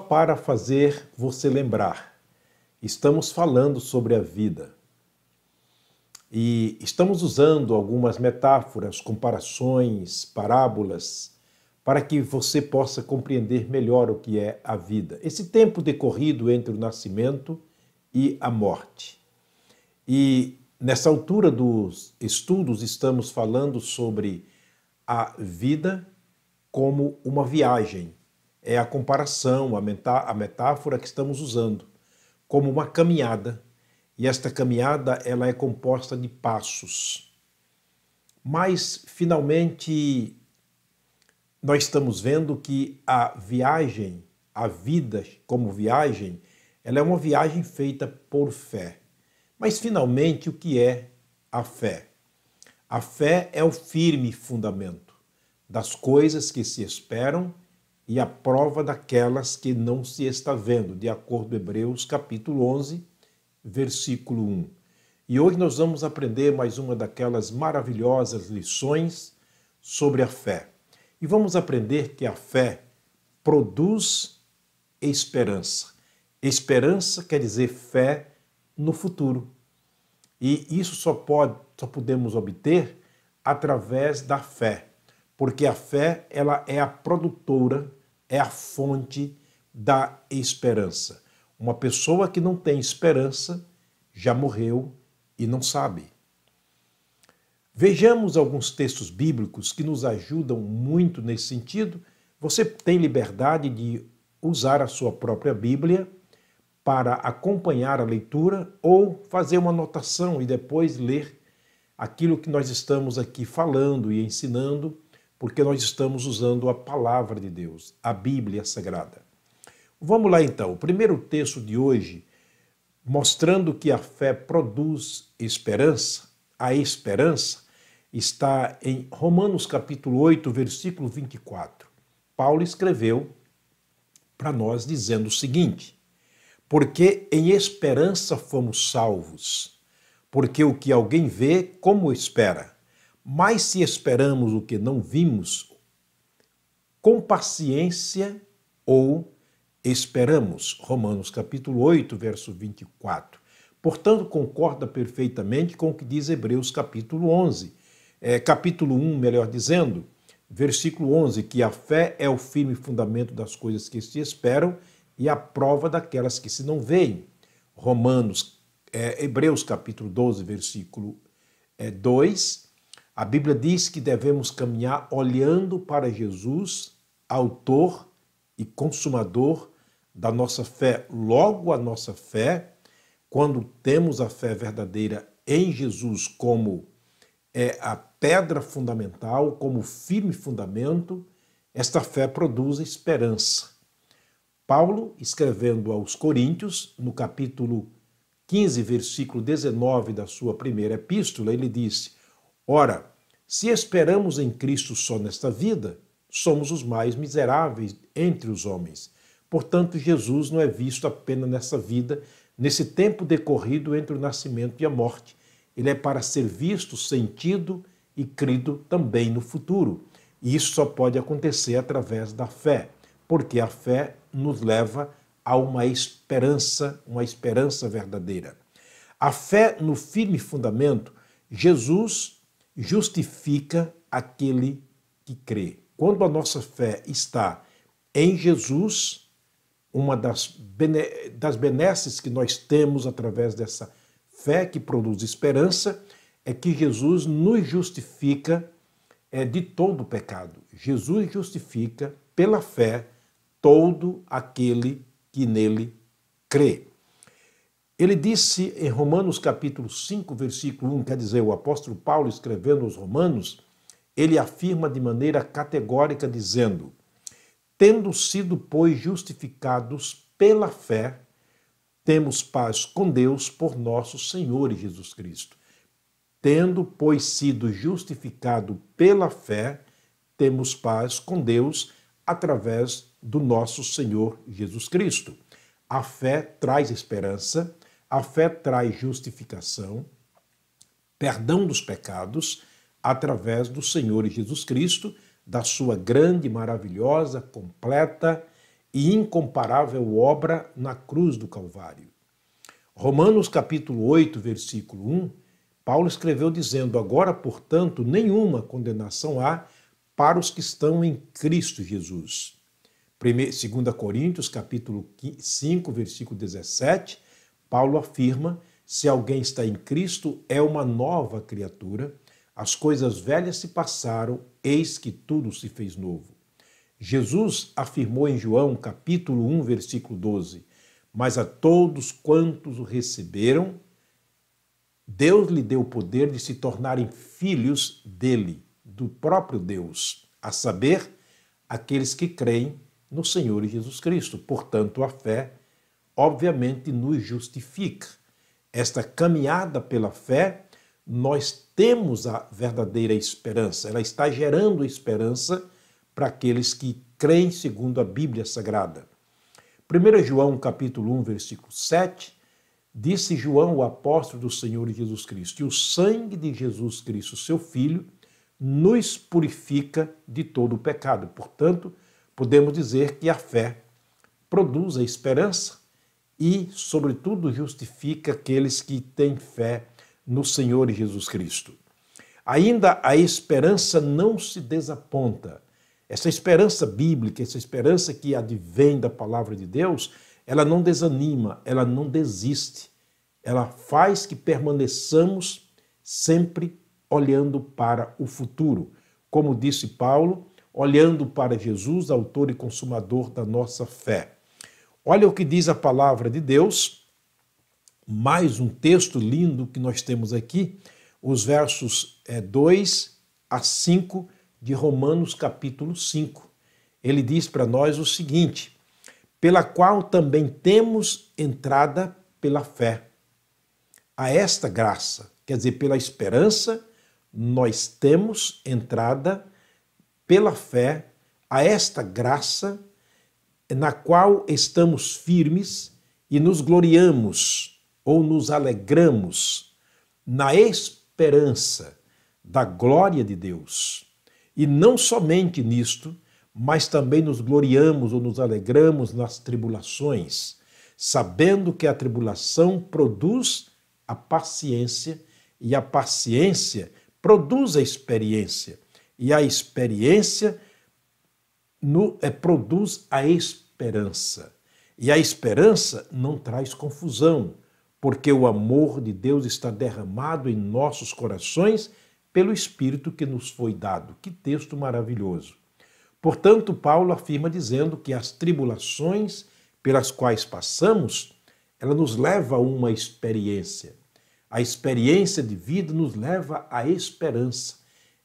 para fazer você lembrar, estamos falando sobre a vida e estamos usando algumas metáforas, comparações, parábolas, para que você possa compreender melhor o que é a vida. Esse tempo decorrido entre o nascimento e a morte. E nessa altura dos estudos estamos falando sobre a vida como uma viagem. É a comparação, a metáfora que estamos usando, como uma caminhada. E esta caminhada ela é composta de passos. Mas, finalmente, nós estamos vendo que a viagem, a vida como viagem, ela é uma viagem feita por fé. Mas, finalmente, o que é a fé? A fé é o firme fundamento das coisas que se esperam e a prova daquelas que não se está vendo, de acordo com Hebreus capítulo 11, versículo 1. E hoje nós vamos aprender mais uma daquelas maravilhosas lições sobre a fé. E vamos aprender que a fé produz esperança. Esperança quer dizer fé no futuro. E isso só podemos obter através da fé, porque a fé ela é a produtora, é a fonte da esperança. Uma pessoa que não tem esperança já morreu e não sabe. Vejamos alguns textos bíblicos que nos ajudam muito nesse sentido. Você tem liberdade de usar a sua própria Bíblia para acompanhar a leitura ou fazer uma anotação e depois ler aquilo que nós estamos aqui falando e ensinando, porque nós estamos usando a palavra de Deus, a Bíblia Sagrada. Vamos lá então, o primeiro texto de hoje, mostrando que a fé produz esperança, a esperança está em Romanos capítulo 8, versículo 24. Paulo escreveu para nós dizendo o seguinte: porque em esperança fomos salvos, porque o que alguém vê, como espera? Mas se esperamos o que não vimos, com paciência ou esperamos. Romanos capítulo 8, verso 24. Portanto, concorda perfeitamente com o que diz Hebreus capítulo 11. Capítulo 1, melhor dizendo, versículo 11, que a fé é o firme fundamento das coisas que se esperam e a prova daquelas que se não veem. Hebreus capítulo 12, versículo 2, a Bíblia diz que devemos caminhar olhando para Jesus, autor e consumador da nossa fé. Logo, a nossa fé, quando temos a fé verdadeira em Jesus como a pedra fundamental, como firme fundamento, esta fé produz esperança. Paulo, escrevendo aos Coríntios, no capítulo 15, versículo 19 da sua primeira epístola, ele disse: ora, se esperamos em Cristo só nesta vida, somos os mais miseráveis entre os homens. Portanto, Jesus não é visto apenas nessa vida, nesse tempo decorrido entre o nascimento e a morte. Ele é para ser visto, sentido e crido também no futuro. E isso só pode acontecer através da fé, porque a fé nos leva a uma esperança verdadeira. A fé no firme fundamento, Jesus justifica aquele que crê. Quando a nossa fé está em Jesus, uma das benesses que nós temos através dessa fé que produz esperança é que Jesus nos justifica de todo o pecado. Jesus justifica pela fé todo aquele que nele crê. Ele disse em Romanos capítulo 5, versículo 1, quer dizer, o apóstolo Paulo escrevendo aos Romanos, ele afirma de maneira categórica dizendo: tendo sido, pois, justificados pela fé, temos paz com Deus por nosso Senhor Jesus Cristo. Tendo, pois, sido justificado pela fé, temos paz com Deus através do nosso Senhor Jesus Cristo. A fé traz esperança, a fé traz justificação, perdão dos pecados, através do Senhor Jesus Cristo, da sua grande, maravilhosa, completa e incomparável obra na cruz do Calvário. Romanos capítulo 8, versículo 1, Paulo escreveu dizendo: agora, portanto, nenhuma condenação há para os que estão em Cristo Jesus. 2 Coríntios capítulo 5, versículo 17, Paulo afirma: se alguém está em Cristo, é uma nova criatura, as coisas velhas se passaram, eis que tudo se fez novo. Jesus afirmou em João capítulo 1, versículo 12, mas a todos quantos o receberam, Deus lhe deu o poder de se tornarem filhos dele, do próprio Deus, a saber, aqueles que creem no Senhor Jesus Cristo. Portanto, a fé, obviamente, nos justifica. Esta caminhada pela fé, nós temos a verdadeira esperança. Ela está gerando esperança para aqueles que creem segundo a Bíblia Sagrada. 1 João capítulo 1, versículo 7, disse João, o apóstolo do Senhor Jesus Cristo: e o sangue de Jesus Cristo, seu Filho, nos purifica de todo o pecado. Portanto, podemos dizer que a fé produz a esperança e, sobretudo, justifica aqueles que têm fé no Senhor Jesus Cristo. Ainda a esperança não se desaponta. Essa esperança bíblica, essa esperança que advém da palavra de Deus, ela não desanima, ela não desiste. Ela faz que permaneçamos sempre olhando para o futuro. Como disse Paulo, olhando para Jesus, autor e consumador da nossa fé. Olha o que diz a palavra de Deus, mais um texto lindo que nós temos aqui, os versos 2 a 5 de Romanos capítulo 5. Ele diz para nós o seguinte: pela qual também temos entrada pela fé a esta graça, quer dizer, pela esperança, nós temos entrada pela fé a esta graça, na qual estamos firmes e nos gloriamos ou nos alegramos na esperança da glória de Deus. E não somente nisto, mas também nos gloriamos ou nos alegramos nas tribulações, sabendo que a tribulação produz a paciência e a paciência produz a experiência e a experiência produz a esperança. E a esperança não traz confusão, porque o amor de Deus está derramado em nossos corações pelo Espírito que nos foi dado. Que texto maravilhoso! Portanto, Paulo afirma dizendo que as tribulações pelas quais passamos, ela nos leva a uma experiência. A experiência de vida nos leva à esperança.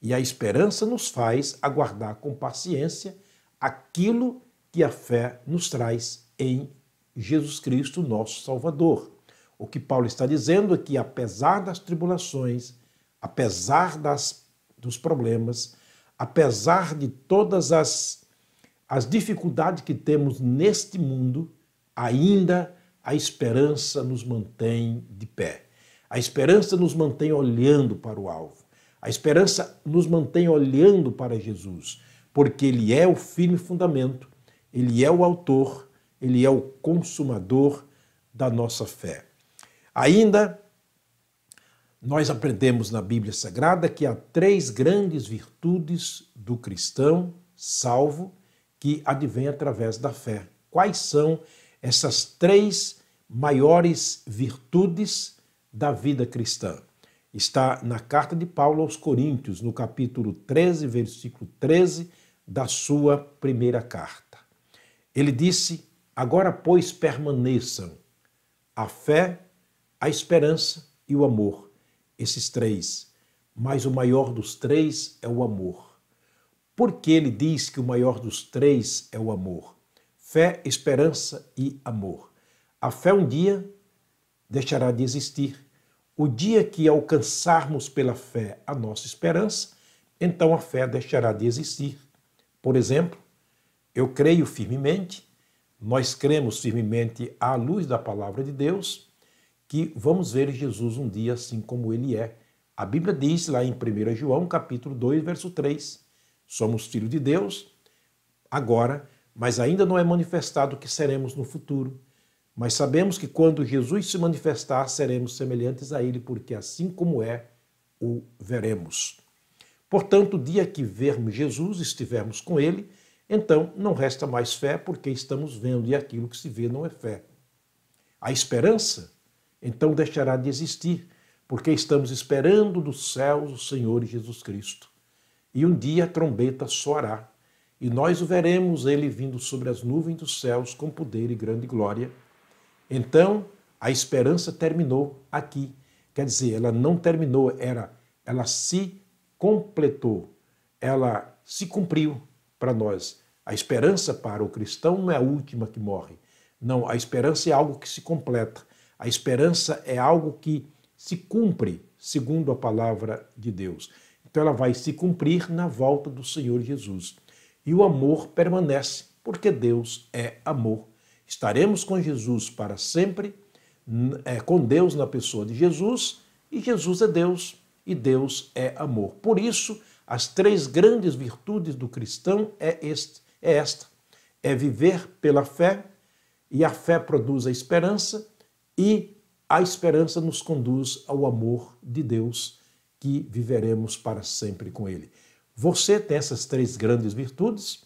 E a esperança nos faz aguardar com paciência aquilo que a fé nos traz em Jesus Cristo, nosso Salvador. O que Paulo está dizendo é que, apesar das tribulações, apesar dos problemas, apesar de todas as dificuldades que temos neste mundo, ainda a esperança nos mantém de pé. A esperança nos mantém olhando para o alvo. A esperança nos mantém olhando para Jesus, porque Ele é o firme fundamento, Ele é o autor, Ele é o consumador da nossa fé. Ainda, nós aprendemos na Bíblia Sagrada que há 3 grandes virtudes do cristão salvo que advêm através da fé. Quais são essas 3 maiores virtudes da vida cristã? Está na carta de Paulo aos Coríntios, no capítulo 13, versículo 13 da sua primeira carta. Ele disse: agora, pois, permaneçam a fé, a esperança e o amor. Esses 3. Mas o maior dos 3 é o amor. Por que ele diz que o maior dos 3 é o amor? Fé, esperança e amor. A fé um dia deixará de existir. O dia que alcançarmos pela fé a nossa esperança, então a fé deixará de existir. Por exemplo, eu creio firmemente, nós cremos firmemente à luz da palavra de Deus, que vamos ver Jesus um dia assim como Ele é. A Bíblia diz lá em 1 João, capítulo 2, verso 3, somos filhos de Deus agora, mas ainda não é manifestado o que seremos no futuro. Mas sabemos que quando Jesus se manifestar, seremos semelhantes a ele, porque assim como é, o veremos. Portanto, o dia que vermos Jesus, estivermos com ele, então não resta mais fé, porque estamos vendo, e aquilo que se vê não é fé. A esperança, então, deixará de existir, porque estamos esperando dos céus o Senhor Jesus Cristo. E um dia a trombeta soará, e nós o veremos, ele vindo sobre as nuvens dos céus com poder e grande glória. Então, a esperança terminou aqui. Quer dizer, ela não terminou, ela se completou, ela se cumpriu para nós. A esperança para o cristão não é a última que morre. Não, a esperança é algo que se completa. A esperança é algo que se cumpre, segundo a palavra de Deus. Então ela vai se cumprir na volta do Senhor Jesus. E o amor permanece, porque Deus é amor. Estaremos com Jesus para sempre, com Deus na pessoa de Jesus, e Jesus é Deus, e Deus é amor. Por isso, as três grandes virtudes do cristão é esta: é viver pela fé, e a fé produz a esperança, e a esperança nos conduz ao amor de Deus, que viveremos para sempre com Ele. Você tem essas três grandes virtudes,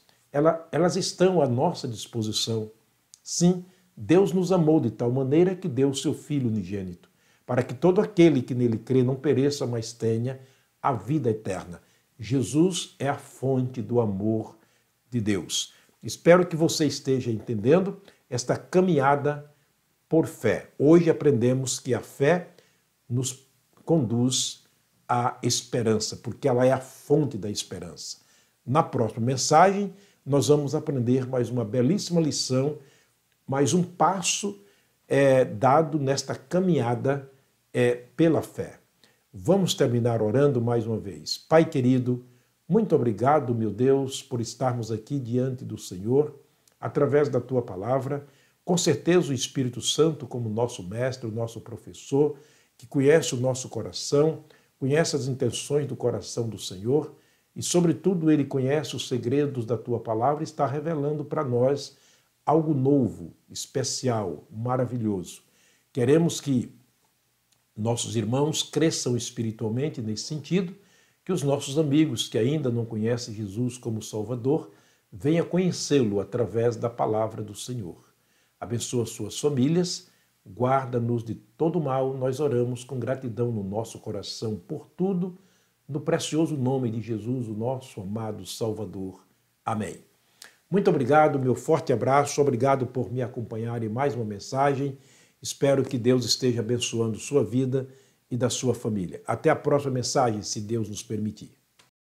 elas estão à nossa disposição. Sim, Deus nos amou de tal maneira que deu o seu Filho unigênito, para que todo aquele que nele crê não pereça, mas tenha a vida eterna. Jesus é a fonte do amor de Deus. Espero que você esteja entendendo esta caminhada por fé. Hoje aprendemos que a fé nos conduz à esperança, porque ela é a fonte da esperança. Na próxima mensagem, nós vamos aprender mais uma belíssima lição, mais um passo dado nesta caminhada pela fé. Vamos terminar orando mais uma vez. Pai querido, muito obrigado, meu Deus, por estarmos aqui diante do Senhor, através da Tua palavra. Com certeza o Espírito Santo, como nosso mestre, o nosso professor, que conhece o nosso coração, conhece as intenções do coração do Senhor e, sobretudo, Ele conhece os segredos da Tua palavra e está revelando para nós algo novo, especial, maravilhoso. Queremos que nossos irmãos cresçam espiritualmente nesse sentido, que os nossos amigos que ainda não conhecem Jesus como Salvador venham conhecê-lo através da palavra do Senhor. Abençoa suas famílias, guarda-nos de todo mal. Nós oramos com gratidão no nosso coração por tudo, no precioso nome de Jesus, o nosso amado Salvador. Amém. Muito obrigado, meu forte abraço, obrigado por me acompanhar em mais uma mensagem. Espero que Deus esteja abençoando sua vida e da sua família. Até a próxima mensagem, se Deus nos permitir.